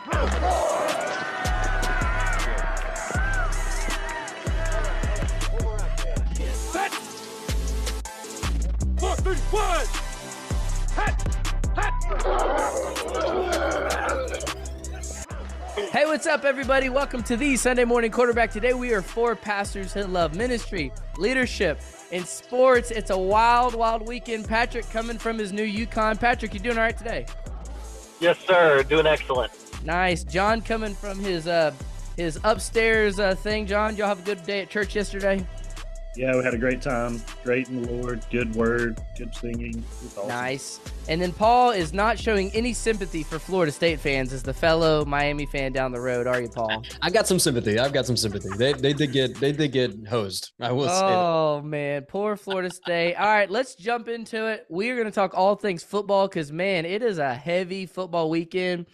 Set. 4, 3, 1. Hey, what's up, everybody? Welcome to the Sunday Morning Quarterback. Today, we are 4 pastors who love ministry, leadership, and sports. It's a wild, wild weekend. Patrick coming from his new Yukon. Patrick, you doing all right today? Yes, sir. Doing excellent. Nice. John coming from his upstairs thing. John, y'all have a good day at church yesterday? Yeah, we had a great time. Great in the Lord. Good word. Good singing. Awesome. Nice. And then Paul is not showing any sympathy for Florida State fans as the fellow Miami fan down the road. Are you, Paul? I got some sympathy. I've got some sympathy. They did get hosed. I will say that. Oh, man. Poor Florida State. All right, let's jump into it. We are going to talk all things football because, man, it is a heavy football weekend.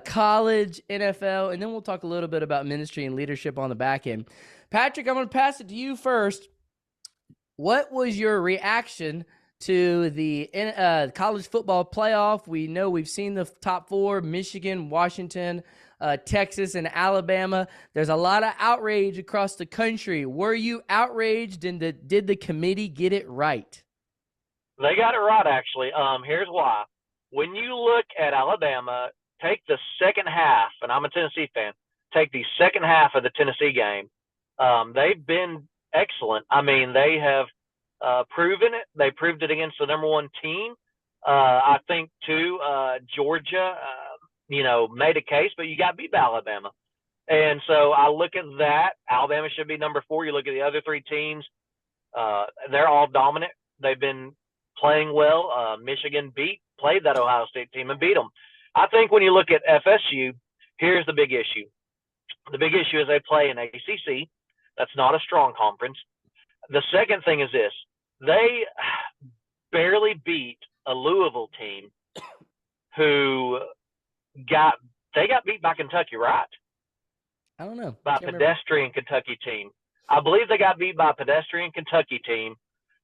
College, NFL, and then we'll talk a little bit about ministry and leadership on the back end. Patrick, I'm going to pass it to you first. What was your reaction to the college football playoff? We know we've seen the top 4, Michigan, Washington, Texas, and Alabama. There's a lot of outrage across the country. Were you outraged, and did the committee get it right? They got it right, actually. Here's why. When you look at Alabama, take the second half, and I'm a Tennessee fan, take the second half of the Tennessee game. They've been excellent. I mean, they have proven it. They proved it against the number 1 team. I think, too, Georgia, made a case, but you got beat by Alabama. And so I look at that. Alabama should be number 4. You look at the other 3 teams. They're all dominant. They've been playing well. Michigan played that Ohio State team and beat them. I think when you look at FSU, here's the big issue. The big issue is they play in ACC. That's not a strong conference. The second thing is this. They barely beat a Louisville team who got beat by Kentucky, right? I don't know. By a pedestrian Kentucky team. I believe they got beat by a pedestrian Kentucky team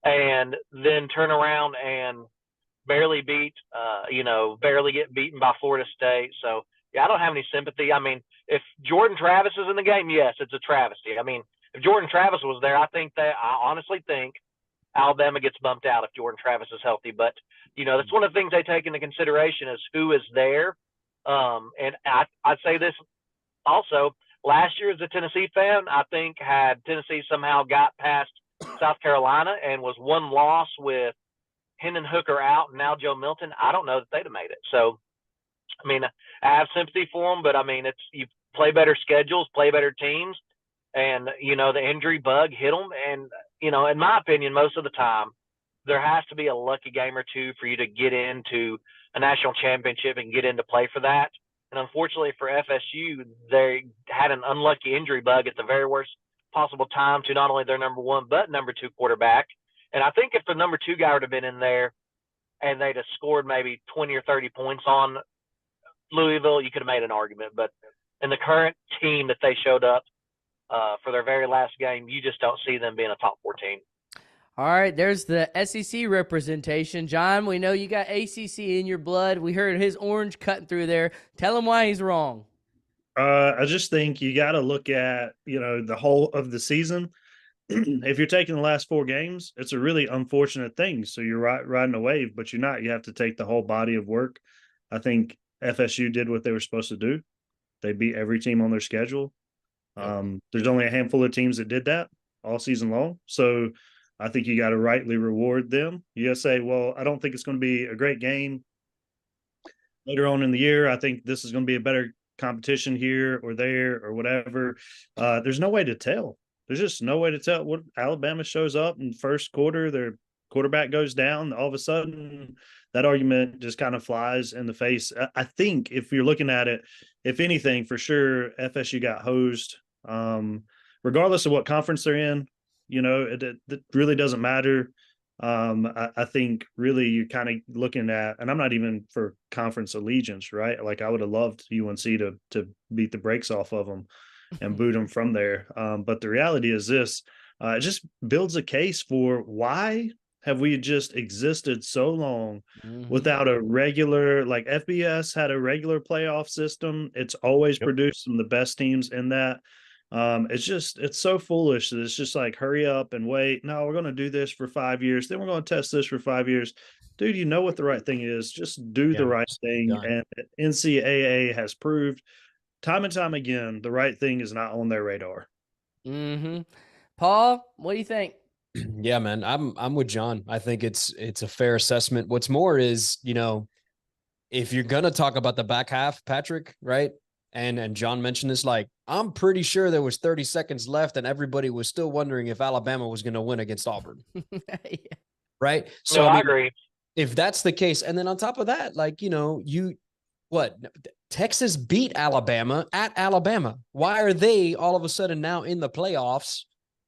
and then turn around and barely barely get beaten by Florida State. So, yeah, I don't have any sympathy. I mean, if Jordan Travis is in the game, yes, it's a travesty. I mean, if Jordan Travis was there, I honestly think Alabama gets bumped out if Jordan Travis is healthy. But, that's one of the things they take into consideration is who is there. And I'd say this also. Last year as a Tennessee fan, I think had Tennessee somehow got past South Carolina and was one loss with Hendon Hooker out and now Joe Milton, I don't know that they'd have made it. So, I mean, I have sympathy for them, but, I mean, you play better schedules, play better teams. And, the injury bug hit them. And, in my opinion, most of the time, there has to be a lucky game or two for you to get into a national championship and get into play for that. And unfortunately for FSU, they had an unlucky injury bug at the very worst possible time to not only their number 1, but number 2 quarterback. And I think if the number 2 guy would have been in there and they'd have scored maybe 20 or 30 points on Louisville, you could have made an argument. But in the current team that they showed up, for their very last game, you just don't see them being a top 4 team. All right, there's the SEC representation. John, we know you got ACC in your blood. We heard his orange cutting through there. Tell him why he's wrong. I just think you got to look at, the whole of the season. If you're taking the last 4 games, it's a really unfortunate thing. So you're riding a wave, but you're not. You have to take the whole body of work. I think FSU did what they were supposed to do. They beat every team on their schedule. There's only a handful of teams that did that all season long. So I think you got to rightly reward them. You got to say, well, I don't think it's going to be a great game later on in the year. I think this is going to be a better competition here or there or whatever. There's no way to tell. There's just no way to tell. What Alabama shows up in the first quarter, their quarterback goes down. All of a sudden, that argument just kind of flies in the face. I think if you're looking at it, if anything, for sure, FSU got hosed. Regardless of what conference they're in, it really doesn't matter. I think really you're kind of looking at, and I'm not even for conference allegiance, right? Like I would have loved UNC to beat the brakes off of them and boot them from there. But the reality is this, it just builds a case for why have we just existed so long Mhm. without a regular, like FBS had a regular playoff system. It's always Yep. produced some of the best teams in that. It's so foolish that it's just like, hurry up and wait. No, we're going to do this for 5 years. Then we're going to test this for 5 years. Dude, you know what the right thing is. Just do the Yeah, right just thing. done. And NCAA has proved time and time again, the right thing is not on their radar. Mhm. Paul, what do you think? Yeah, man, I'm with John. I think it's a fair assessment. What's more is, if you're gonna talk about the back half, Patrick, right? And John mentioned this, like, I'm pretty sure there was 30 seconds left and everybody was still wondering if Alabama was gonna win against Auburn. Yeah. Right. So I agree. If that's the case, and then on top of that, like, Texas beat Alabama at Alabama. Why are they all of a sudden now in the playoffs?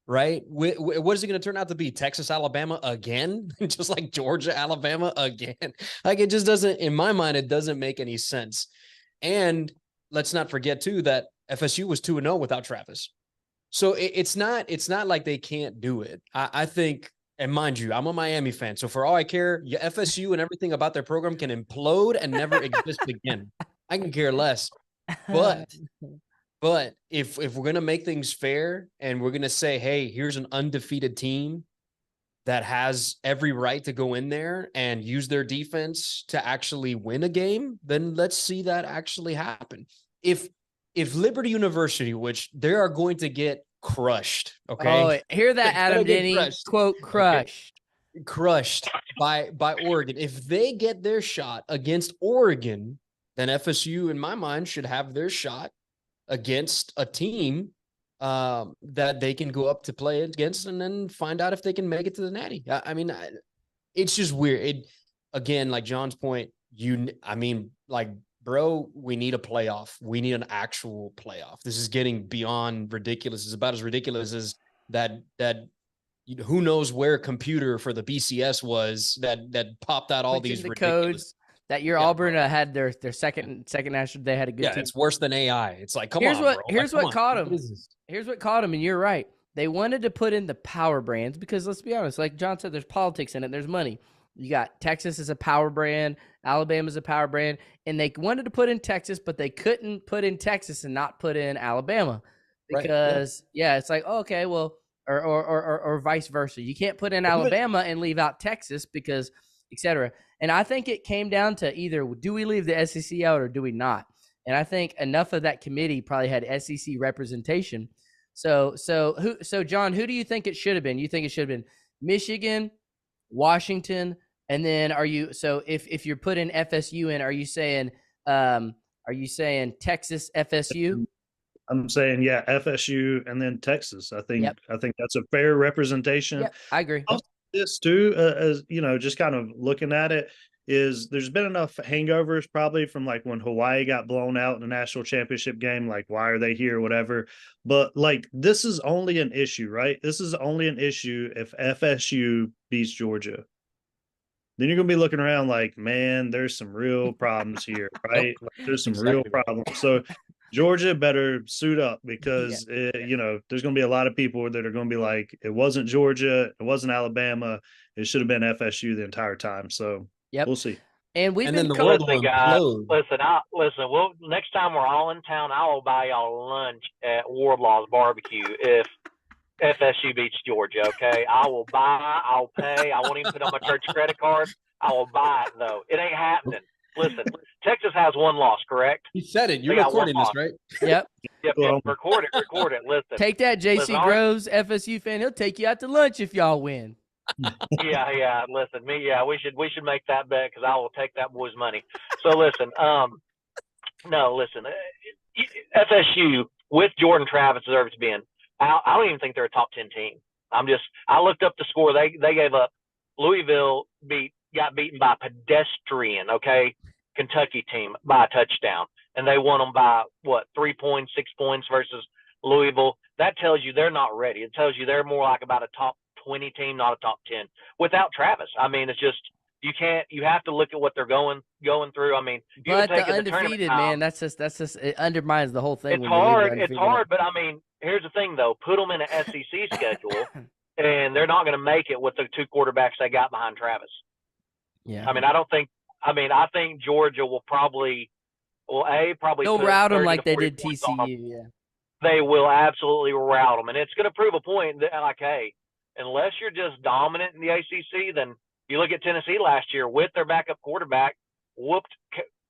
Right? What is it going to turn out to be? Texas, Alabama again? Just like Georgia, Alabama again? Like, it just doesn't, in my mind, it doesn't make any sense. And let's not forget too that FSU was 2-0 without Travis. So it's not like they can't do it. I think, and mind you, I'm a Miami fan. So for all I care, FSU and everything about their program can implode and never exist again. I can care less. But if we're going to make things fair and we're going to say, hey, here's an undefeated team that has every right to go in there and use their defense to actually win a game, then let's see that actually happen. If Liberty University, which they are going to get crushed, okay? Oh, hear that, Adam Denny? Crushed. Quote, crushed. Okay. Crushed by Oregon. If they get their shot against Oregon, then FSU, in my mind, should have their shot against a team that they can go up to play against and then find out if they can make it to the Natty. I mean, it's just weird. Again, like John's point, bro, we need a playoff. We need an actual playoff. This is getting beyond ridiculous. It's about as ridiculous as that who knows where computer for the BCS was that popped out all these ridiculous codes. That year, Auburn had their second national. They had a good team. It's worse than AI. It's like, Here's what caught them. Here's what caught them, and you're right. They wanted to put in the power brands because, let's be honest, like John said, there's politics in it. There's money. You got Texas as a power brand, Alabama's a power brand, and they wanted to put in Texas, but they couldn't put in Texas and not put in Alabama because, it's like, okay, well, or vice versa. You can't put in Alabama and leave out Texas because, etc. And I think it came down to either do we leave the SEC out or do we not? And I think enough of that committee probably had SEC representation. So John, who do you think it should have been? You think it should have been Michigan, Washington, and then if you're putting FSU in, are you saying Texas, FSU? I'm saying, FSU and then Texas. I think that's a fair representation. Yep, I agree. This too, as just kind of looking at it, is there's been enough hangovers probably from like when Hawaii got blown out in the national championship game, like why are they here, whatever. But like this is only an issue, right? This is only an issue if FSU beats Georgia. Then you're gonna be looking around like, man, there's some real problems here, right? Like, there's some real problems. So Georgia better suit up because, there's going to be a lot of people that are going to be like, it wasn't Georgia, it wasn't Alabama, it should have been FSU the entire time. So we'll see. And we've been listen, guys. Listen. Well, next time we're all in town, I will buy y'all lunch at Wardlaw's Barbecue if FSU beats Georgia. Okay, I'll pay. I won't even put on my church credit card. I will buy it though. It ain't happening. Listen, Texas has one loss, correct? You said it. You're recording this, right? Yep. Yep. Record it. Listen. Take that, JC Groves, FSU fan. He'll take you out to lunch if y'all win. Yeah. Listen, we should make that bet because I will take that boy's money. So listen, FSU with Jordan Travis deserves to be in. I don't even think they're a top 10 team. I looked up the score. They gave up. Louisville got beaten by a pedestrian, Kentucky team by a touchdown. And they won them by, 3 points, 6 points versus Louisville. That tells you they're not ready. It tells you they're more like about a top 20 team, not a top 10. Without Travis, I mean, it's just you have to look at what they're going through. I mean, but the undefeated, man, that's just it undermines the whole thing. It's hard, but I mean, here's the thing though: put them in an SEC schedule, and they're not going to make it with the two quarterbacks they got behind Travis. Yeah. I mean, I think Georgia will probably they'll put route them 30 like to they 40 did points on them. TCU. Yeah. They will absolutely route them, and it's going to prove a point that, like, hey, unless you're just dominant in the ACC, then you look at Tennessee last year with their backup quarterback, whooped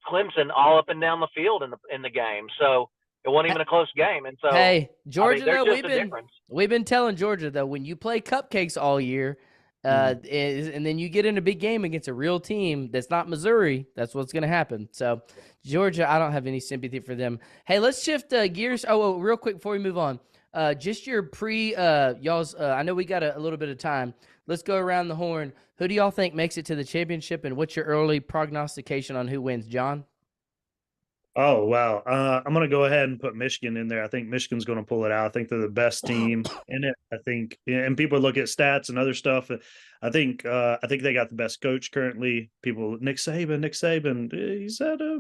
Clemson all up and down the field in the game. So it wasn't even a close game. And so, hey, Georgia, there's though, just we've been telling Georgia, though, when you play cupcakes all year, and then you get in a big game against a real team that's not Missouri, that's what's going to happen. So Georgia, I don't have any sympathy for them. Hey, let's shift gears. Oh, real quick before we move on. Just your y'all's, I know we got a little bit of time. Let's go around the horn. Who do y'all think makes it to the championship, and what's your early prognostication on who wins, John? Oh, wow. I'm going to go ahead and put Michigan in there. I think Michigan's going to pull it out. I think they're the best team in it. I think, and people look at stats and other stuff. I think they got the best coach currently. Nick Saban, he's had a,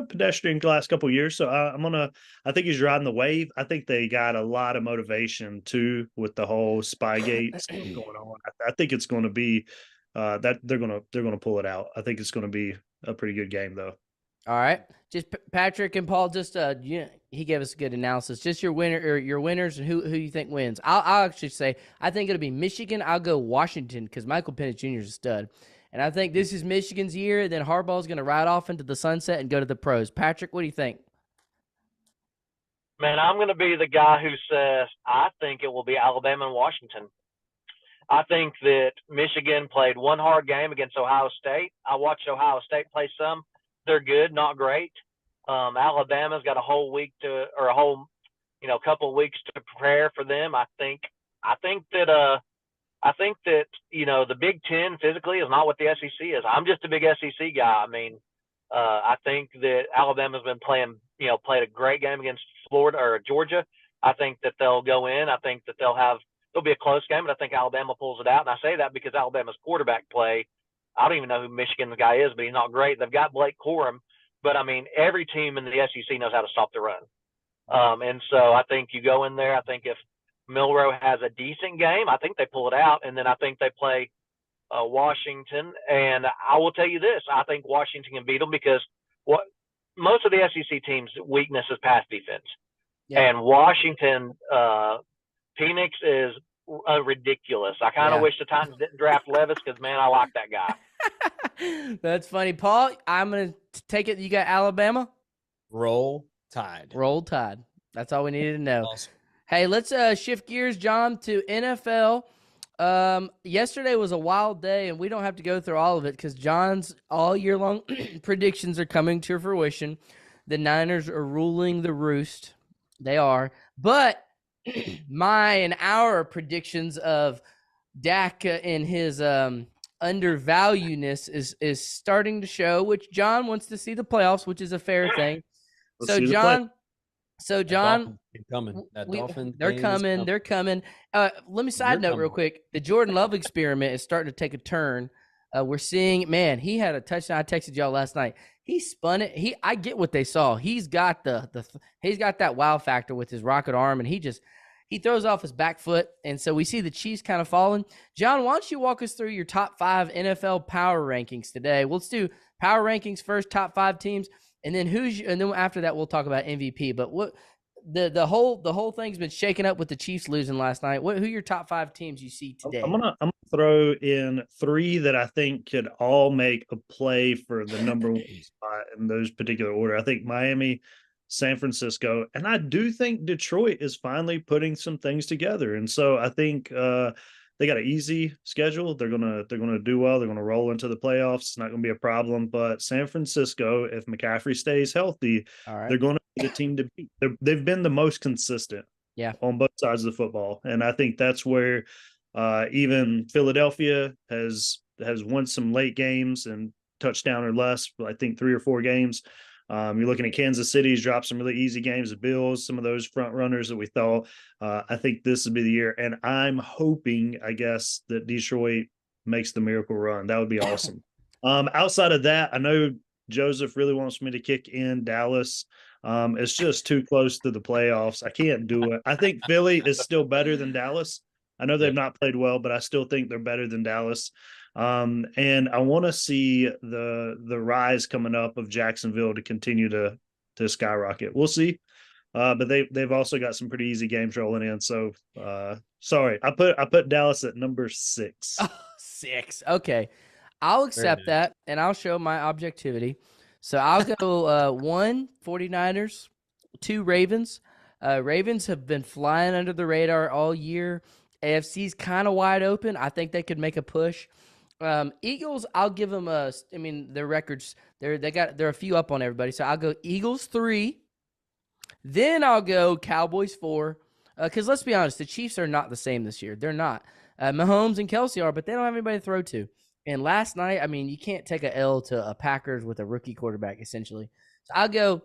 pedestrian last couple of years. So I think he's riding the wave. I think they got a lot of motivation too with the whole Spygate stuff going on. I think it's going to be that they're going to pull it out. I think it's going to be a pretty good game though. All right, just Patrick and Paul. Just he gave us a good analysis. Just your winners and who you think wins. I'll actually say I think it'll be Michigan. I'll go Washington because Michael Penix Jr. is a stud, and I think this is Michigan's year. Then Harbaugh's going to ride off into the sunset and go to the pros. Patrick, what do you think? Man, I'm going to be the guy who says I think it will be Alabama and Washington. I think that Michigan played one hard game against Ohio State. I watched Ohio State play some. They're good, not great. Alabama's got a whole week couple of weeks to prepare for them. I think that the Big Ten physically is not what the SEC is. I'm just a big SEC guy. I mean, I think that Alabama's been played a great game against Florida or Georgia. I think that they'll go in. I think that it'll be a close game, but I think Alabama pulls it out. And I say that because Alabama's quarterback play, I don't even know who Michigan's guy is, but he's not great. They've got Blake Corum, but I mean, every team in the SEC knows how to stop the run. And so I think you go in there. I think if Milroe has a decent game, I think they pull it out. And then I think they play Washington. And I will tell you this, I think Washington can beat them because most of the SEC teams' weakness is pass defense. Yeah. And Washington, Penix is ridiculous. I kind of wish the Titans didn't draft Levis because, man, I like that guy. That's funny. Paul, I'm going to take it. You got Alabama? Roll Tide. Roll Tide. That's all we needed to know. Awesome. Hey, let's shift gears, John, to NFL. Yesterday was a wild day, and we don't have to go through all of it because John's all year long predictions are coming to fruition. The Niners are ruling the roost. They are. But my and our predictions of Dak and his undervaluedness is starting to show, which John wants to see the playoffs, which is a fair thing. So John, they're coming. Let me side note real quick. The Jordan Love experiment is starting to take a turn. We're seeing, man, he had a touchdown. I texted y'all last night. He spun it. I get what they saw. He's got he's got that wow factor with his rocket arm, and he throws off his back foot, and so we see the Chiefs kind of falling. John, why don't you walk us through your top 5 NFL power rankings today? Let's do power rankings first, top 5 teams, and then and then after that we'll talk about MVP. But what the whole thing's been shaken up with the Chiefs losing last night. Who are your top 5 teams you see today? I'm gonna throw in 3 that I think could all make a play for the number 1 spot in those particular order. I think Miami, San Francisco, and I do think Detroit is finally putting some things together. And so I think they got an easy schedule. They're gonna do well. They're gonna roll into the playoffs. It's not gonna be a problem. But San Francisco, if McCaffrey stays healthy, they're going to be the team to beat. They've been the most consistent, on both sides of the football, and I think that's where even Philadelphia has won some late games and touchdown or less. I think 3 or 4 games. You're looking at Kansas City's dropped some really easy games. The Bills, some of those front runners that we thought. I think this would be the year, and I'm hoping, I guess, that Detroit makes the miracle run. That would be awesome. Outside of that, I know Joseph really wants me to kick in Dallas. It's just too close to the playoffs. I can't do it. I think Philly is still better than Dallas. I know they've not played well, but I still think they're better than Dallas. And I want to see the rise coming up of Jacksonville to continue to skyrocket. We'll see. But they've also got some pretty easy games rolling in. So sorry, I put Dallas at number 6. Oh, 6. Okay. I'll accept that, and I'll show my objectivity. So I'll go 1, 49ers, 2, Ravens. Ravens have been flying under the radar all year. AFC's kind of wide open. I think they could make a push. Eagles, I'll give them their records, they're a few up on everybody. So I'll go Eagles 3. Then I'll go Cowboys 4. Because let's be honest, the Chiefs are not the same this year. They're not. Mahomes and Kelsey are, but they don't have anybody to throw to. And last night, you can't take a L to a Packers with a rookie quarterback, essentially. So I'll go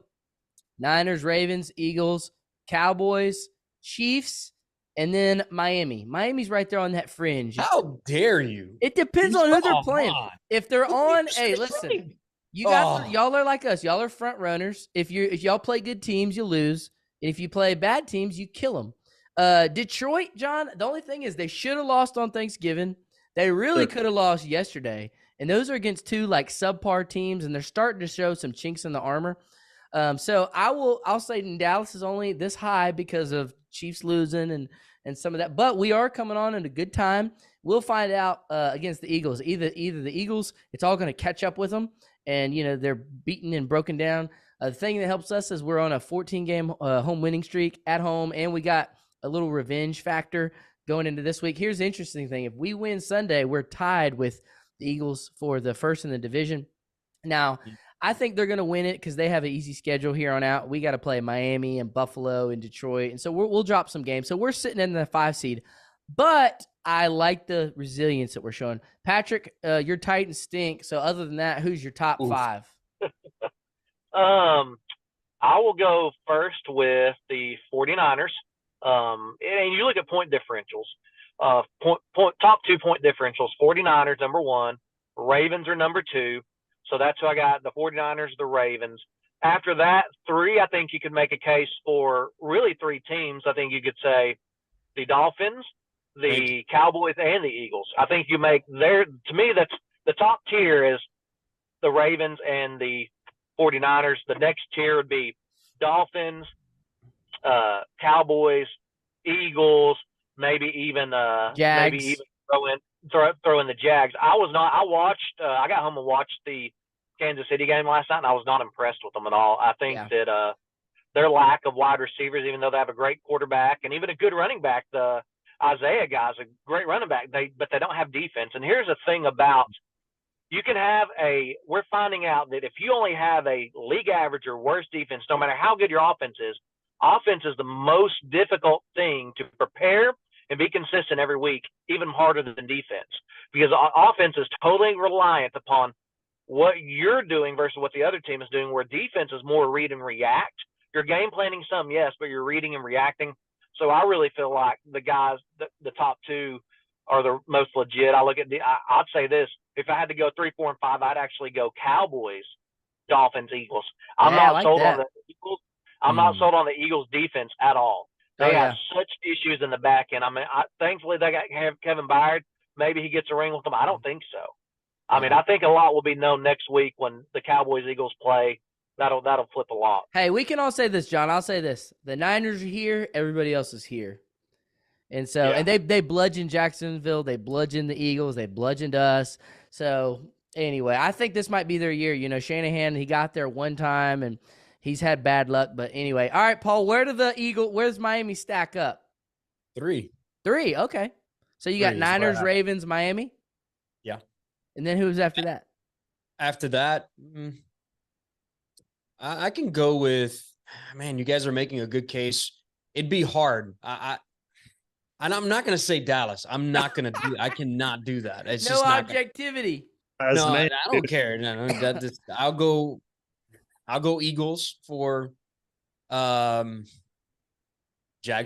Niners, Ravens, Eagles, Cowboys, Chiefs, and then Miami. Miami's right there on that fringe. How dare you? It depends on who they're playing. If they're on, hey, listen, y'all are like us. Y'all are front runners. If y'all play good teams, you lose. And if you play bad teams, you kill them. Detroit, John, the only thing is they should have lost on Thanksgiving. They really could have lost yesterday. And those are against 2 subpar teams, and they're starting to show some chinks in the armor. So I'll say Dallas is only this high because of Chiefs losing and some of that. But we are coming on at a good time. We'll find out against the Eagles. Either the Eagles, it's all going to catch up with them, and they're beaten and broken down. The thing that helps us is we're on a 14-game home winning streak at home, and we got a little revenge factor going into this week. Here's the interesting thing. If we win Sunday, we're tied with the Eagles for the first in the division. Now, I think they're going to win it because they have an easy schedule here on out. We got to play Miami and Buffalo and Detroit, and so we'll drop some games. So we're sitting in the 5 seed, but I like the resilience that we're showing. Patrick, your Titans stink. So other than that, who's your top 5? I will go first with the 49ers. And you look at point differentials, top 2 point differentials, 49ers, number 1, Ravens are number 2. So that's who I got, the 49ers, the Ravens. After that, 3, I think you could make a case for really 3 teams. I think you could say the Dolphins, the Cowboys, and the Eagles. I think you make to me, that's the top tier is the Ravens and the 49ers. The next tier would be Dolphins, Cowboys, Eagles, maybe even Jags. throw in the Jags. I got home and watched the Kansas City game last night, and I was not impressed with them at all. I think that their lack of wide receivers, even though they have a great quarterback and even a good running back, the Isaiah guy's a great running back, but they don't have defense. And here's the thing about we're finding out that if you only have a league average or worse defense, no matter how good your offense is the most difficult thing to prepare and be consistent every week, even harder than defense, because offense is totally reliant upon what you're doing versus what the other team is doing, where defense is more read and react. You're game planning some, yes, but you're reading and reacting. So I really feel like the guys, the top 2 are the most legit. I'd say this, if I had to go 3, 4, and 5, I'd actually go Cowboys, Dolphins, Eagles. I'm not sold on the Eagles. I'm not sold on the Eagles defense at all. They have such issues in the back end. Thankfully they got Kevin Byard. Maybe he gets a ring with them. I don't think so. I think a lot will be known next week when the Cowboys Eagles play. That'll flip a lot. Hey, we can all say this, John. I'll say this: the Niners are here. Everybody else is here. And so, and they bludgeoned Jacksonville. They bludgeoned the Eagles. They bludgeoned us. So anyway, I think this might be their year. Shanahan, he got there one time and he's had bad luck. But anyway, all right, Paul, where's Miami stack up? 3. 3, okay. So you got Niners, Ravens, Miami? Yeah. And then who's after that? After that, I can go with, man, you guys are making a good case. It'd be hard. And I'm not going to say Dallas. I'm not going to I cannot do that. It's no just not objectivity. No, I don't care. No, I'll go Eagles for Jags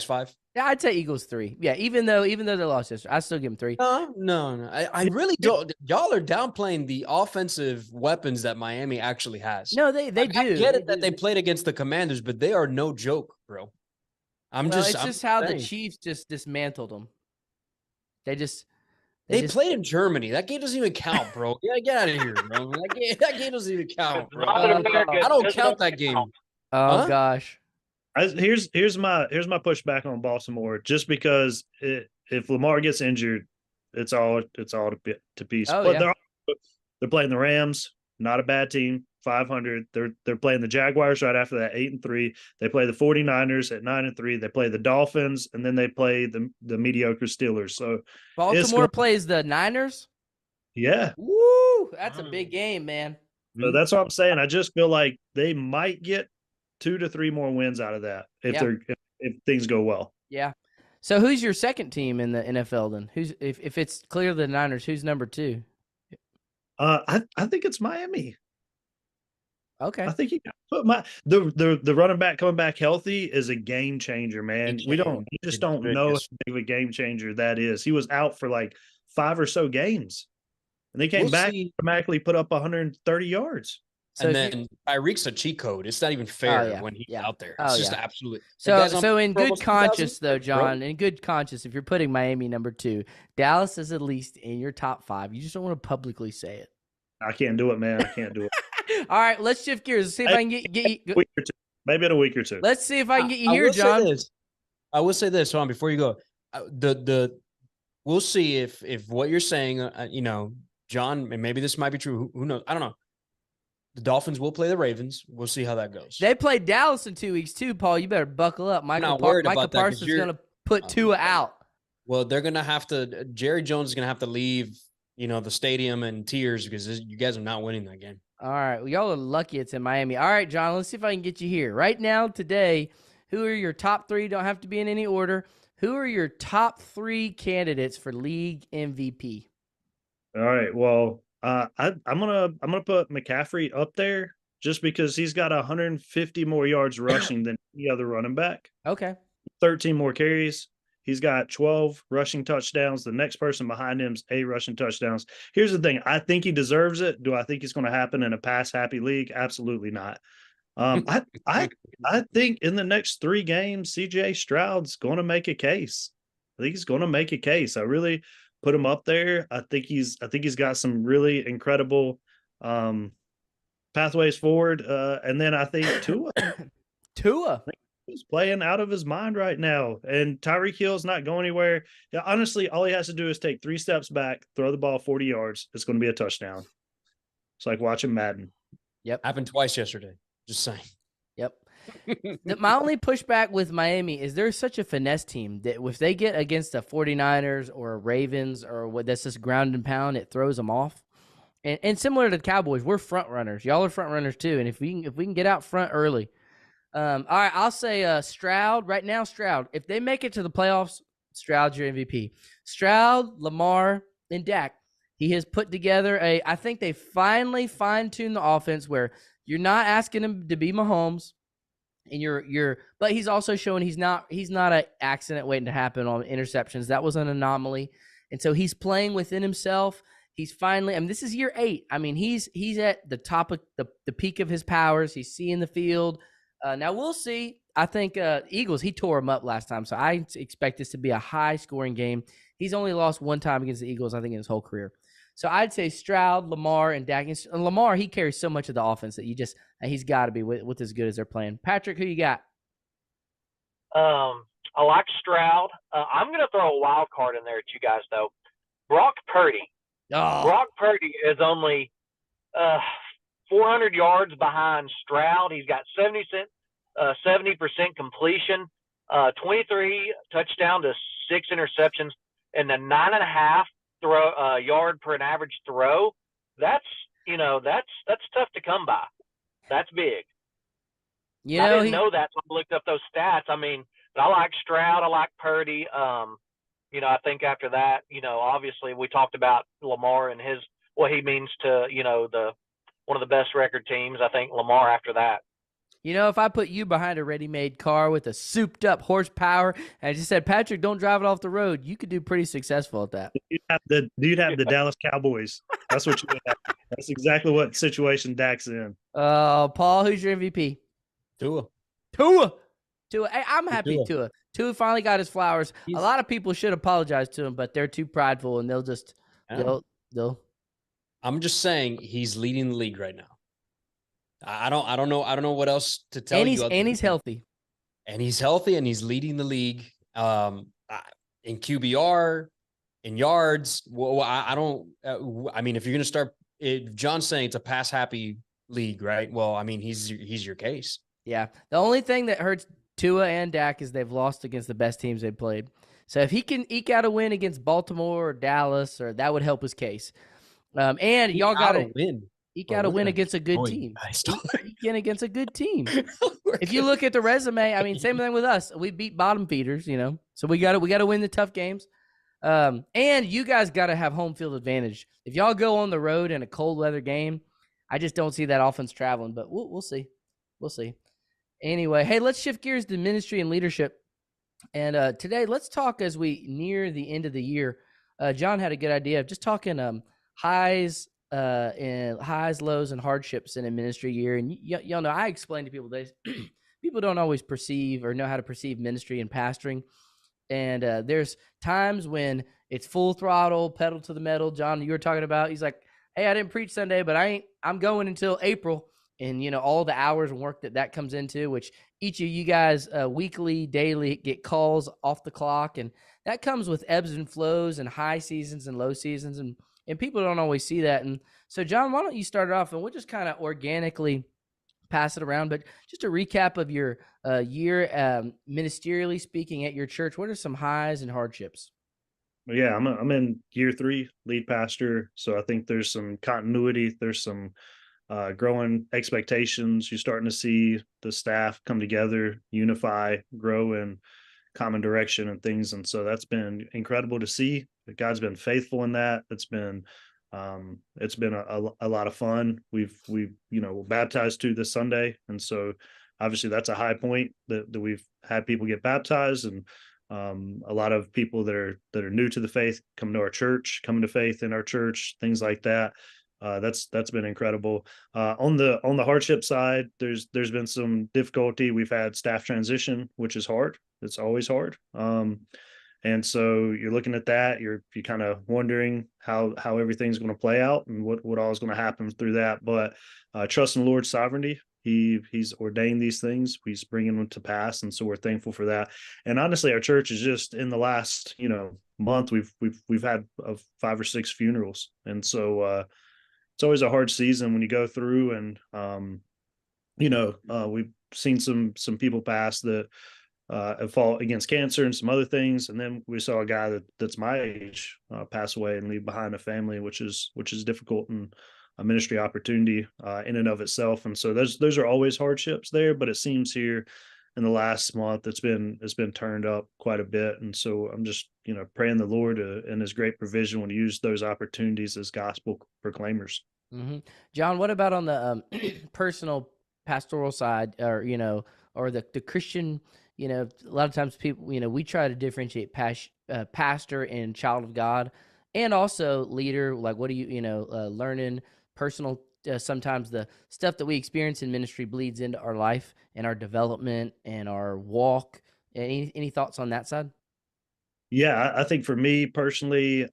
5. Yeah, I'd say Eagles 3. Yeah, even though they lost yesterday, I still give them 3. No. I really don't. Y'all are downplaying the offensive weapons that Miami actually has. No, they do. I get it that they played against the Commanders, but they are no joke, bro. It's just how the Chiefs just dismantled them. They played in Germany. That game doesn't even count, bro. Get out of here, bro. That game doesn't even count, bro. Not in America. I don't It count doesn't that game. count. Oh Huh? gosh. Here's my pushback on Baltimore. Just because if Lamar gets injured, it's all to piece. Oh, but yeah. they're playing the Rams, not a bad team, 500. They're playing the Jaguars right after that, 8-3. They play the 49ers at 9-3. They play the Dolphins, and then they play the mediocre Steelers. So Baltimore plays the Niners. yeah. Woo! That's a big game, man. So that's what I'm saying. I just feel like they might get 2 to 3 more wins out of that if things go well. Yeah. So who's your second team in the NFL then? Who's if it's clear the Niners, who's number 2? I think it's Miami. Okay. I think the running back coming back healthy is a game changer, man. You just don't know how big of a game changer that is. He was out for like 5 or so games, and they came back and automatically put up 130 yards. So and then Tyreek's a cheat code. It's not even fair when he's out there. It's just absolute. So in good conscience, though, John, in good conscience, if you're putting Miami number 2, Dallas is at least in your top 5. You just don't want to publicly say it. I can't do it, man. I can't do it. All right, let's shift gears. Let's see if I can get you. Maybe in a week or two. Let's see if I can get you here, John. I will say this, Ron, before you go. We'll see if what you're saying, John, and maybe this might be true. Who knows? I don't know. The Dolphins will play the Ravens. We'll see how that goes. They play Dallas in 2 weeks too, Paul. You better buckle up. Michael Parsons is going to put Tua out. Well, they're going to have to. Jerry Jones is going to have to leave, the stadium in tears because you guys are not winning that game. All right. Well, y'all are lucky it's in Miami. All right, John, let's see if I can get you here. Right now, today, who are your top 3? Don't have to be in any order. Who are your top 3 candidates for league MVP? All right. Well, I'm gonna put McCaffrey up there just because he's got 150 more yards rushing than any other running back. Okay. 13 more carries. He's got 12 rushing touchdowns. The next person behind him's 8 rushing touchdowns. Here's the thing. I think he deserves it. Do I think it's going to happen in a pass-happy league? Absolutely not. I think in the next 3 games, CJ Stroud's going to make a case. I think he's going to make a case. I really put him up there. I think he's got some really incredible pathways forward. And then I think Tua. He's playing out of his mind right now, and Tyreek Hill's not going anywhere. Yeah, honestly, all he has to do is take 3 steps back, throw the ball 40 yards. It's going to be a touchdown. It's like watching Madden. Yep. Happened twice yesterday. Just saying. Yep. My only pushback with Miami is they're such a finesse team that if they get against the 49ers or Ravens or what that's just ground and pound, it throws them off. And similar to the Cowboys, we're front runners. Y'all are front runners too. And if we can get out front early. All right, I'll say Stroud. Right now, Stroud. If they make it to the playoffs, Stroud's your MVP. Stroud, Lamar, and Dak. He has put together I think they finally fine-tuned the offense where you're not asking him to be Mahomes, and but he's also showing he's not an accident waiting to happen on interceptions. That was an anomaly. And so he's playing within himself. He's finally, this is year 8. He's at the top of the peak of his powers. He's seeing the field. Now we'll see. I think Eagles, he tore him up last time, so I expect this to be a high-scoring game. He's only lost 1 time against the Eagles, I think, in his whole career. So I'd say Stroud, Lamar, and Dak. And Lamar, he carries so much of the offense that he's got to be with as good as they're playing. Patrick, who you got? I like Stroud. I'm going to throw a wild card in there at you guys, though. Brock Purdy. Oh. Brock Purdy is only 400 yards behind Stroud. He's got 70% completion, 23 touchdown to 6 interceptions, and the 9.5 yard per an average throw. That's tough to come by. That's big. I didn't know that, so I looked up those stats. But I like Stroud. I like Purdy. I think after that, obviously we talked about Lamar and what he means to, one of the best record teams. I think Lamar after that. If I put you behind a ready-made car with a souped-up horsepower and I just said, Patrick, don't drive it off the road, you could do pretty successful at that. You'd have the Dallas Cowboys. That's what you would have. That's exactly what situation Dak's in. Paul, who's your MVP? Tua. Tua, hey, I'm happy Tua. Tua finally got his flowers. He's- A lot of people should apologize to him, but they're too prideful and they'll. I'm just saying he's leading the league right now. I don't know what else to tell you. And he's healthy. And he's healthy and he's leading the league in QBR, in yards. Well, I don't. I mean, if you're going to start, John's saying it's a pass happy league, right? Well, I mean, he's your case. Yeah. The only thing that hurts Tua and Dak is they've lost against the best teams they've played. So if he can eke out a win against Baltimore or Dallas, or that would help his case. And y'all got to win. Eke out a win against a good team. Eke against a good team. If you look at the resume, I mean, same thing with us. We beat bottom feeders, So we got to win the tough games. And you guys got to have home field advantage. If y'all go on the road in a cold weather game, I just don't see that offense traveling. But we'll see. We'll see. Anyway, hey, let's shift gears to ministry and leadership. And today, let's talk as we near the end of the year. John had a good idea of just talking highs, lows, and hardships in a ministry year. And y'all know, I explain to people that people don't always perceive or know how to perceive ministry and pastoring. And there's times when it's full throttle, pedal to the metal. John, you were talking about, he's like, hey, I didn't preach Sunday, but I'm going until April. And, all the hours and work that comes into, which each of you guys weekly, daily get calls off the clock. And that comes with ebbs and flows and high seasons and low seasons. And people don't always see that. And so, John, why don't you start it off, and we'll just kind of organically pass it around. But just a recap of your year, ministerially speaking, at your church. What are some highs and hardships? Yeah, I'm in year 3, lead pastor. So I think there's some continuity. There's some growing expectations. You're starting to see the staff come together, unify, grow in common direction and things. And so that's been incredible to see. God's been faithful in that. It's been a lot of fun. We've baptized too this Sunday. And so obviously that's a high point that we've had people get baptized, and a lot of people that are new to the faith coming to faith in our church, things like that. That's been incredible. On the hardship side, there's been some difficulty. We've had staff transition, which is hard. It's always hard. And so you're looking at that, you're kind of wondering how everything's going to play out and what all is going to happen through that. But trust in the Lord's sovereignty. He's ordained these things. He's bringing them to pass. And so we're thankful for that. And honestly, our church is just in the last, month, we've had 5 or 6 funerals. And so, it's always a hard season when you go through, and we've seen some people pass that have fought against cancer and some other things, and then we saw a guy that's my age pass away and leave behind a family, which is difficult, and a ministry opportunity in and of itself. And so those are always hardships there, but it seems here in the last month it's been turned up quite a bit. And so I'm just praying the Lord and His great provision will use those opportunities as gospel proclaimers. Mm-hmm. John, what about on the personal pastoral side, or the Christian? A lot of times people, we try to differentiate pastor and child of God, and also leader. Like, what do you learning personal? Sometimes the stuff that we experience in ministry bleeds into our life and our development and our walk. Any thoughts on that side? Yeah, I think for me personally,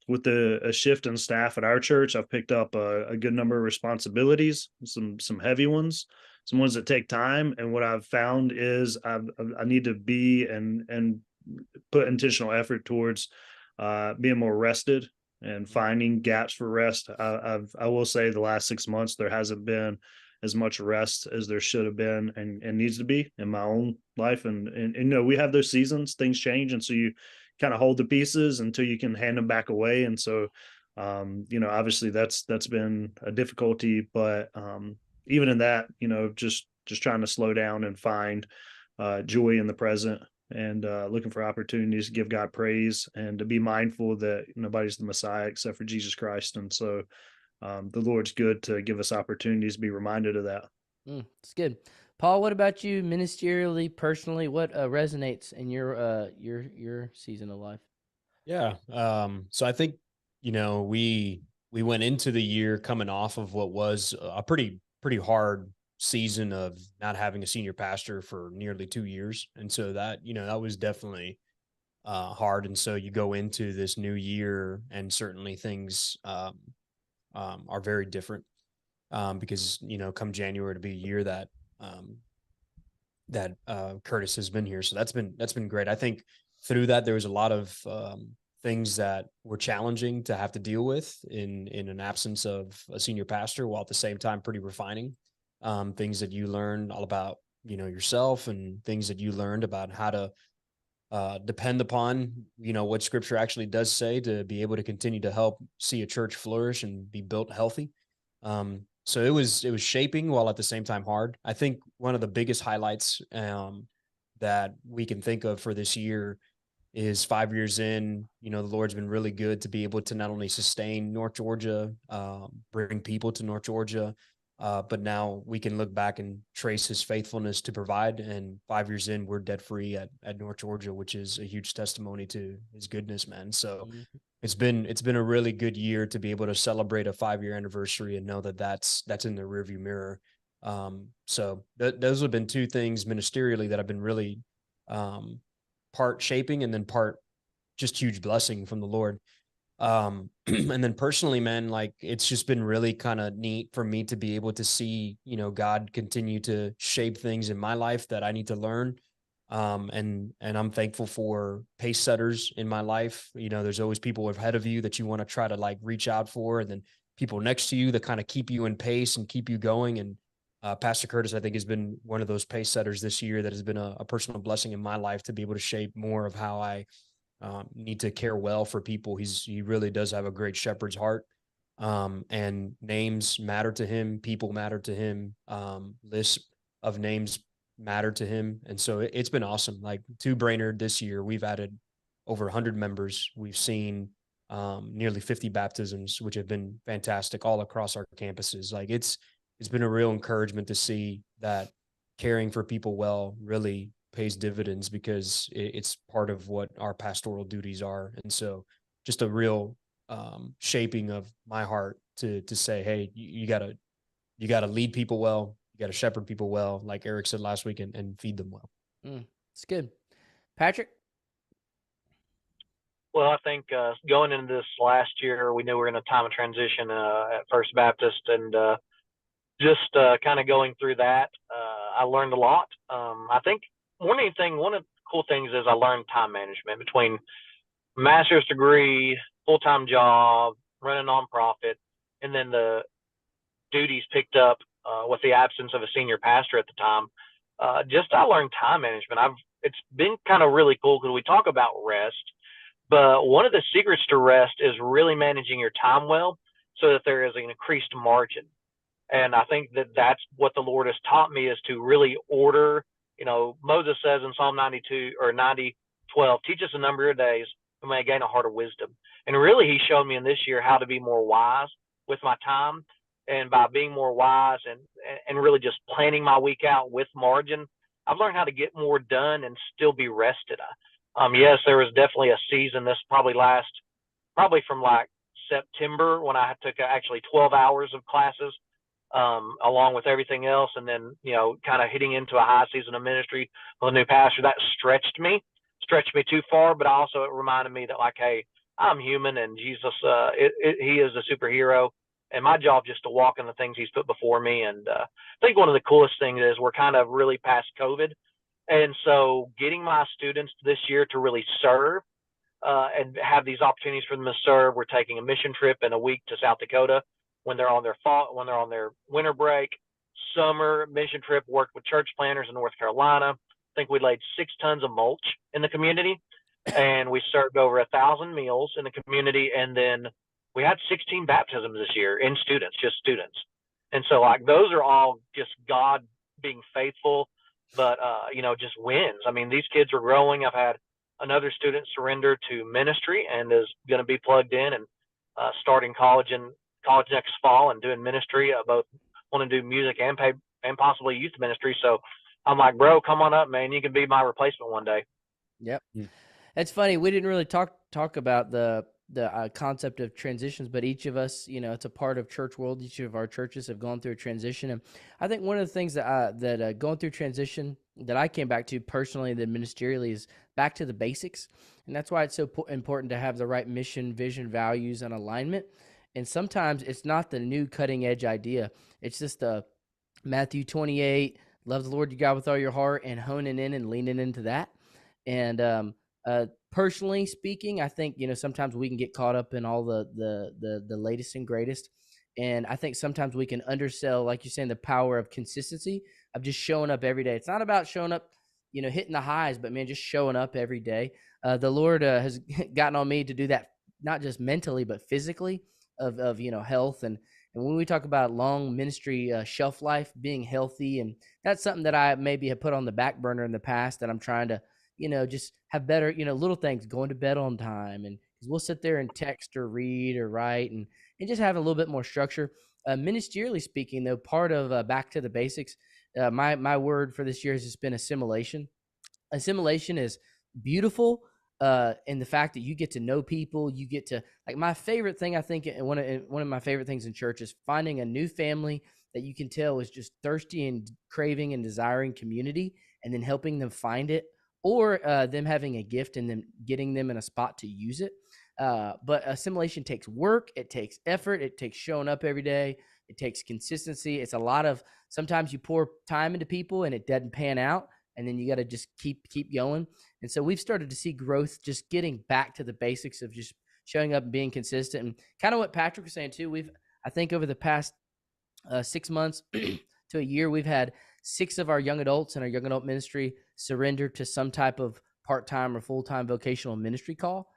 with a shift in staff at our church, I've picked up a good number of responsibilities, some heavy ones, some ones that take time. And what I've found is I need to be and put intentional effort towards being more rested and finding gaps for rest. I will say the last 6 months, there hasn't been as much rest as there should have been and needs to be in my own life. And we have those seasons, things change. And so you kind of hold the pieces until you can hand them back away. And so, obviously that's been a difficulty, but even in that, just trying to slow down and find joy in the present, and looking for opportunities to give God praise and to be mindful that nobody's the Messiah except for Jesus Christ. And so the Lord's good to give us opportunities to be reminded of that. It's good. Paul, what about you ministerially, personally? What resonates in your season of life? Yeah. So I think, we went into the year coming off of what was a pretty hard season of not having a senior pastor for nearly 2 years. And so that, that was definitely hard. And so you go into this new year and certainly things are very different because, come January to be a year that Curtis has been here. So that's been great. I think through that, there was a lot of things that were challenging to have to deal with in an absence of a senior pastor, while at the same time pretty refining. Things that you learned all about, yourself, and things that you learned about how to depend upon, what Scripture actually does say to be able to continue to help see a church flourish and be built healthy. So it was shaping while at the same time hard. I think one of the biggest highlights that we can think of for this year is 5 years in, the Lord's been really good to be able to not only sustain North Georgia, bring people to North Georgia, but now we can look back and trace his faithfulness to provide. And 5 years in, we're debt free at North Georgia, which is a huge testimony to his goodness, man. So it's been a really good year to be able to celebrate a 5-year anniversary and know that that's in the rearview mirror. So those have been two things ministerially that have been really part shaping and then part just huge blessing from the Lord. And then personally, man, like it's just been really kind of neat for me to be able to see, God continue to shape things in my life that I need to learn. And I'm thankful for pace setters in my life. There's always people ahead of you that you want to try to like reach out for, and then people next to you that kind of keep you in pace and keep you going. And Pastor Curtis, I think, has been one of those pace setters this year that has been a personal blessing in my life to be able to shape more of how I need to care well for people. He really does have a great shepherd's heart. And names matter to him. People matter to him. Lists of names matter to him. And so it's been awesome. Like to Brainerd this year, we've added over 100 members. We've seen nearly 50 baptisms, which have been fantastic all across our campuses. Like it's been a real encouragement to see that caring for people well really pays dividends, because it's part of what our pastoral duties are. And so just a real shaping of my heart to say, hey, you gotta lead people well. You got to shepherd people well, like Eric said last week, and feed them well. It's good. Patrick? Well, I think going into this last year, we knew we were in a time of transition at First Baptist, and just kind of going through that, I learned a lot. I think one of the cool things is I learned time management between master's degree, full-time job, running a nonprofit, and then the duties picked up with the absence of a senior pastor at the time. I learned time management. It's been kind of really cool because we talk about rest, but one of the secrets to rest is really managing your time well so that there is an increased margin. And I think that that's what the Lord has taught me, is to really order. Moses says in Psalm 90:12, teach us a number of days we may gain a heart of wisdom. And really, he showed me in this year how to be more wise with my time. And by being more wise and really just planning my week out with margin, I've learned how to get more done and still be rested. Yes, there was definitely a season. This probably from like September, when I took actually 12 hours of classes along with everything else. And then, kind of hitting into a high season of ministry with a new pastor, that stretched me too far. But also it reminded me that, like, hey, I'm human, and Jesus, he is a superhero. And my job just to walk in the things he's put before me. And I think one of the coolest things is we're kind of really past COVID. And so getting my students this year to really serve and have these opportunities for them to serve. We're taking a mission trip in a week to South Dakota when they're on their winter break. Summer mission trip, worked with church planners in North Carolina. I think we laid 6 tons of mulch in the community, and we served over 1,000 meals in the community. And then we had 16 baptisms this year in just students. And so, like, those are all just God being faithful, but, just wins. I mean, these kids are growing. I've had another student surrender to ministry and is going to be plugged in and starting college next fall and doing ministry. Both want to do music and possibly youth ministry. So I'm like, bro, come on up, man. You can be my replacement one day. Yep. It's funny. We didn't really talk about the the concept of transitions, but each of us, it's a part of church world. Each of our churches have gone through a transition. And I think one of the things that going through transition that I came back to personally, then ministerially, is back to the basics. And that's why it's so important to have the right mission, vision, values, and alignment. And sometimes it's not the new cutting edge idea. It's just the Matthew 28, love the Lord your God with all your heart, and honing in and leaning into that. And personally speaking, I think, sometimes we can get caught up in all the latest and greatest. And I think sometimes we can undersell, like you're saying, the power of consistency, of just showing up every day. It's not about showing up, hitting the highs, but man, just showing up every day. The Lord has gotten on me to do that, not just mentally, but physically, of health. And when we talk about long ministry shelf life, being healthy, and that's something that I maybe have put on the back burner in the past, that I'm trying to, just have better, little things, going to bed on time. And because we'll sit there and text or read or write and just have a little bit more structure. Ministerially speaking, though, part of back to the basics, my word for this year has just been assimilation. Assimilation is beautiful in the fact that you get to know people. You get to, like, my favorite thing, I think, and one of my favorite things in church is finding a new family that you can tell is just thirsty and craving and desiring community, and then helping them find it, or them having a gift and then getting them in a spot to use it. But assimilation takes work. It takes effort. It takes showing up every day. It takes consistency. It's a lot of, sometimes you pour time into people and it doesn't pan out, and then you got to just keep going. And so we've started to see growth, just getting back to the basics of just showing up and being consistent. And kind of what Patrick was saying too, I think over the past 6 months to a year, we've had 6 of our young adults in our young adult ministry surrender to some type of part-time or full-time vocational ministry call.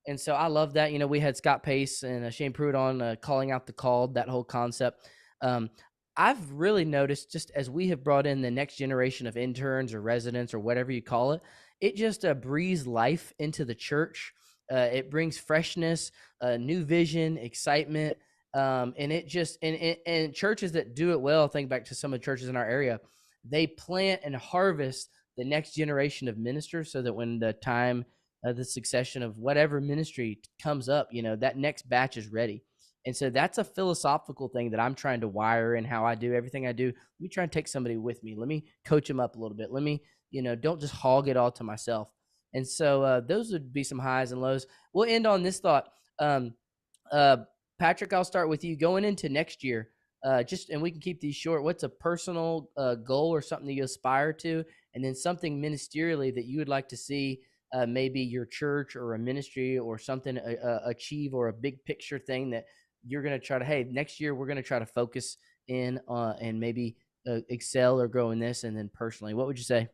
And so I love that. We had Scott Pace and Shane Pruitt on calling out the called, that whole concept. I've really noticed, just as we have brought in the next generation of interns or residents or whatever you call it, it just breathes life into the church. It brings freshness, new vision, excitement. And it just, and churches that do it well, think back to some of the churches in our area, they plant and harvest the next generation of ministers, so that when the time, the succession of whatever ministry comes up, that next batch is ready. And so that's a philosophical thing that I'm trying to wire in how I do everything I do. Let me try and take somebody with me. Let me coach them up a little bit. Let me, don't just hog it all to myself. And so those would be some highs and lows. We'll end on this thought. Patrick, I'll start with you. Going into next year, and we can keep these short. What's a personal goal or something that you aspire to? And then something ministerially that you would like to see maybe your church or a ministry or something achieve, or a big picture thing that you're going to try to, hey, next year we're going to try to focus in and maybe excel or grow in this. And then personally, what would you say?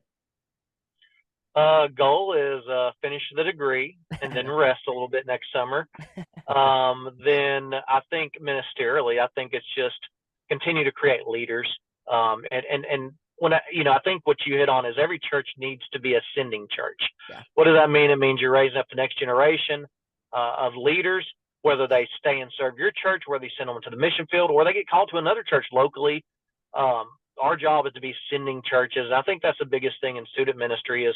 Goal is finish the degree and then rest a little bit next summer. Then I think ministerially, I think it's just continue to create leaders. And when I think what you hit on is every church needs to be a sending church. Yeah. What does that mean? It means you're raising up the next generation of leaders, whether they stay and serve your church, whether you send them to the mission field, or they get called to another church locally. Our job is to be sending churches. And I think that's the biggest thing in student ministry.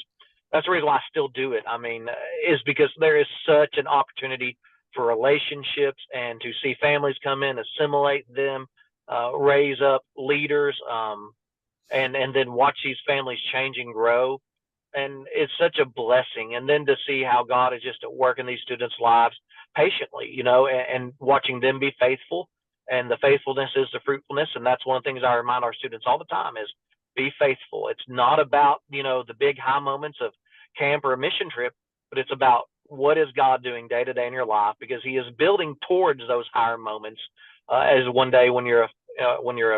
That's the reason why I still do it. I mean, is because there is such an opportunity for relationships and to see families come in, assimilate them, raise up leaders, and then watch these families change and grow. And it's such a blessing. And then to see how God is just at work in these students' lives patiently, and watching them be faithful. And the faithfulness is the fruitfulness. And that's one of the things I remind our students all the time is be faithful. It's not about, the big high moments of camp or a mission trip, but it's about what is God doing day to day in your life, because he is building towards those higher moments. As one day when you're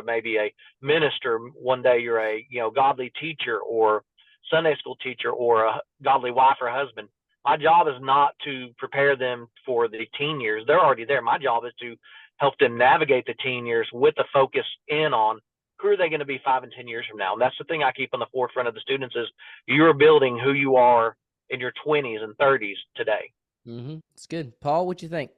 maybe a minister, one day you're a, godly teacher or Sunday school teacher or a godly wife or husband. My job is not to prepare them for the teen years. They're already there. My job is to help them navigate the teen years with the focus in on who are they going to be 5 and 10 years from now. And that's the thing I keep on the forefront of the students is you're building who you are in your 20s and 30s today. Mm-hmm. It's good. Paul, what you think?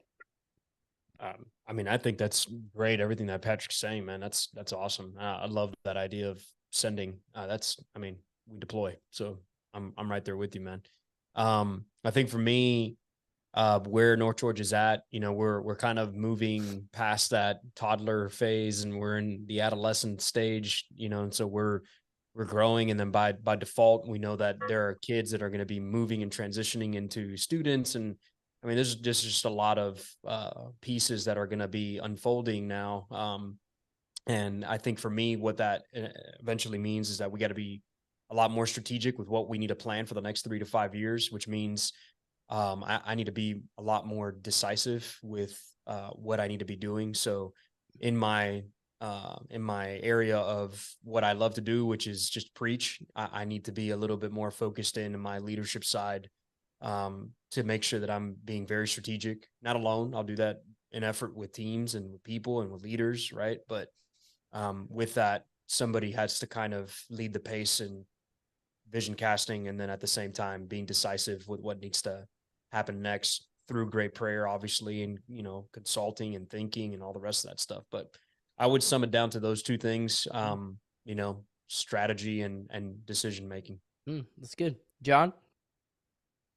I think that's great. Everything that Patrick's saying, man, that's awesome. I love that idea of sending. We deploy. So I'm right there with you, man. I think for me, where North Georgia's at. You know, we're kind of moving past that toddler phase and we're in the adolescent stage, you know, and so we're growing. And then by default, we know that there are kids that are going to be moving and transitioning into students. And I mean, there's just a lot of pieces that are going to be unfolding now. And I think for me, what that eventually means is that we got to be a lot more strategic with what we need to plan for the next 3 to 5 years, which means I need to be a lot more decisive with what I need to be doing. So in my area of what I love to do, which is just preach, I need to be a little bit more focused in my leadership side to make sure that I'm being very strategic, not alone. I'll do that in effort with teams and with people and with leaders, right? But with that, somebody has to kind of lead the pace and vision casting, and then at the same time being decisive with what needs to happen next through great prayer, obviously, and, you know, consulting and thinking and all the rest of that stuff. But I would sum it down to those two things, you know, strategy and decision making. That's good. John?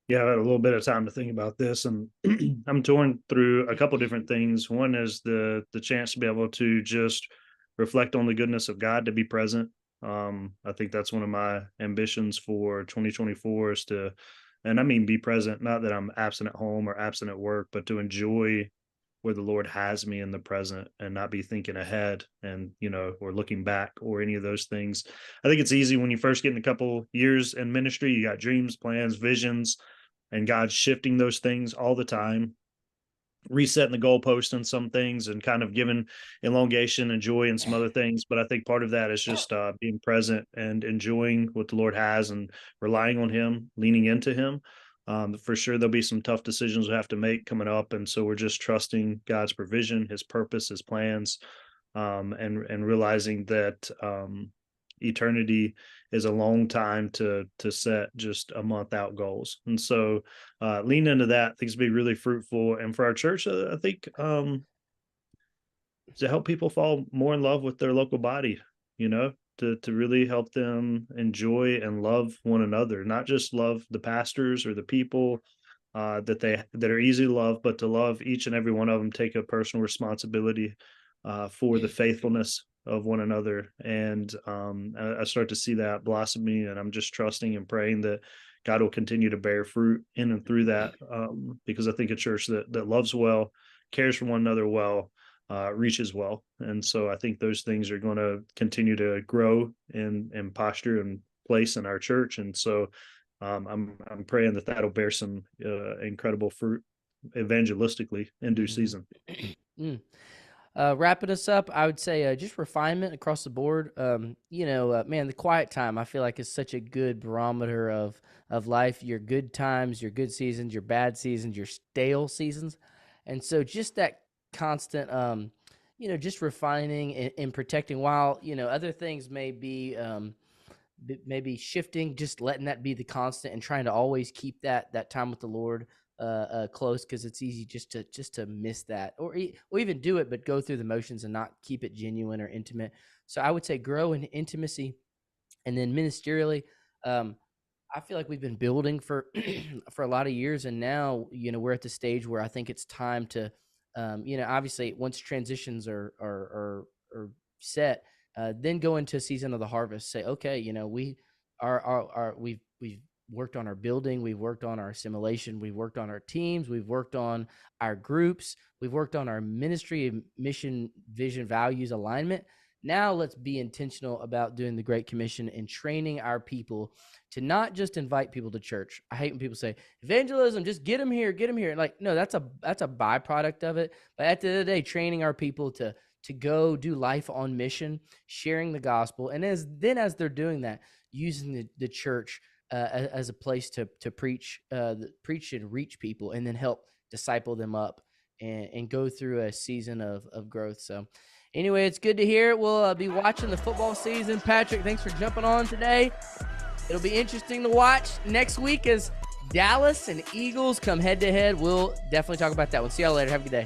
Yeah, I had a little bit of time to think about this, and I'm torn through a couple different things. One is the chance to be able to just reflect on the goodness of God, to be present. I think that's one of my ambitions for 2024 is to, and I mean, be present, not that I'm absent at home or absent at work, but to enjoy where the Lord has me in the present and not be thinking ahead and, you know, or looking back or any of those things. I think it's easy when you first get in a couple years in ministry, you got dreams, plans, visions, and God's shifting those things all the time, resetting the goalpost on some things and kind of giving elongation and joy and some other things. But I think part of that is just being present and enjoying what the Lord has and relying on him, leaning into him. For sure, there'll be some tough decisions we have to make coming up. And so we're just trusting God's provision, his purpose, his plans, and realizing that eternity is a long time to set just a month out goals. And so lean into that. Things will be really fruitful. And for our church, I think to help people fall more in love with their local body, you know, to really help them enjoy and love one another, not just love the pastors or the people that are easy to love, but to love each and every one of them, take a personal responsibility for the faithfulness of one another. And I start to see that blossoming, and I'm just trusting and praying that God will continue to bear fruit in and through that, because I think a church that loves well, cares for one another well, reaches well. And so I think those things are going to continue to grow in posture and place in our church. And so I'm praying that that'll bear some incredible fruit evangelistically in due season. Wrapping us up, I would say just refinement across the board. You know, man, the quiet time I feel like is such a good barometer of life. Your good times, your good seasons, your bad seasons, your stale seasons, and so just that constant, you know, just refining and protecting. While, you know, other things may be maybe shifting, just letting that be the constant and trying to always keep that time with the Lord close, because it's easy just to miss that, or even do it but go through the motions and not keep it genuine or intimate. So I would say grow in intimacy. And then ministerially, I feel like we've been building for for a lot of years, and now, you know, we're at the stage where I think it's time to you know, obviously once transitions are set, then go into a season of the harvest. Say, okay, you know, we've worked on our building, we've worked on our assimilation, we've worked on our teams, we've worked on our groups, we've worked on our ministry, mission, vision, values, alignment. Now let's be intentional about doing the Great Commission and training our people to not just invite people to church. I hate when people say evangelism, just get them here. And like, no, that's a byproduct of it. But at the end of the day, training our people to go do life on mission, sharing the gospel. And as they're doing that, using the church as a place to preach and reach people, and then help disciple them up and go through a season of growth. So anyway, it's good to hear. We'll be watching the football season. Patrick, thanks for jumping on today. It'll be interesting to watch next week as Dallas and Eagles come head to head. We'll definitely talk about that one. See y'all later. Have a good day.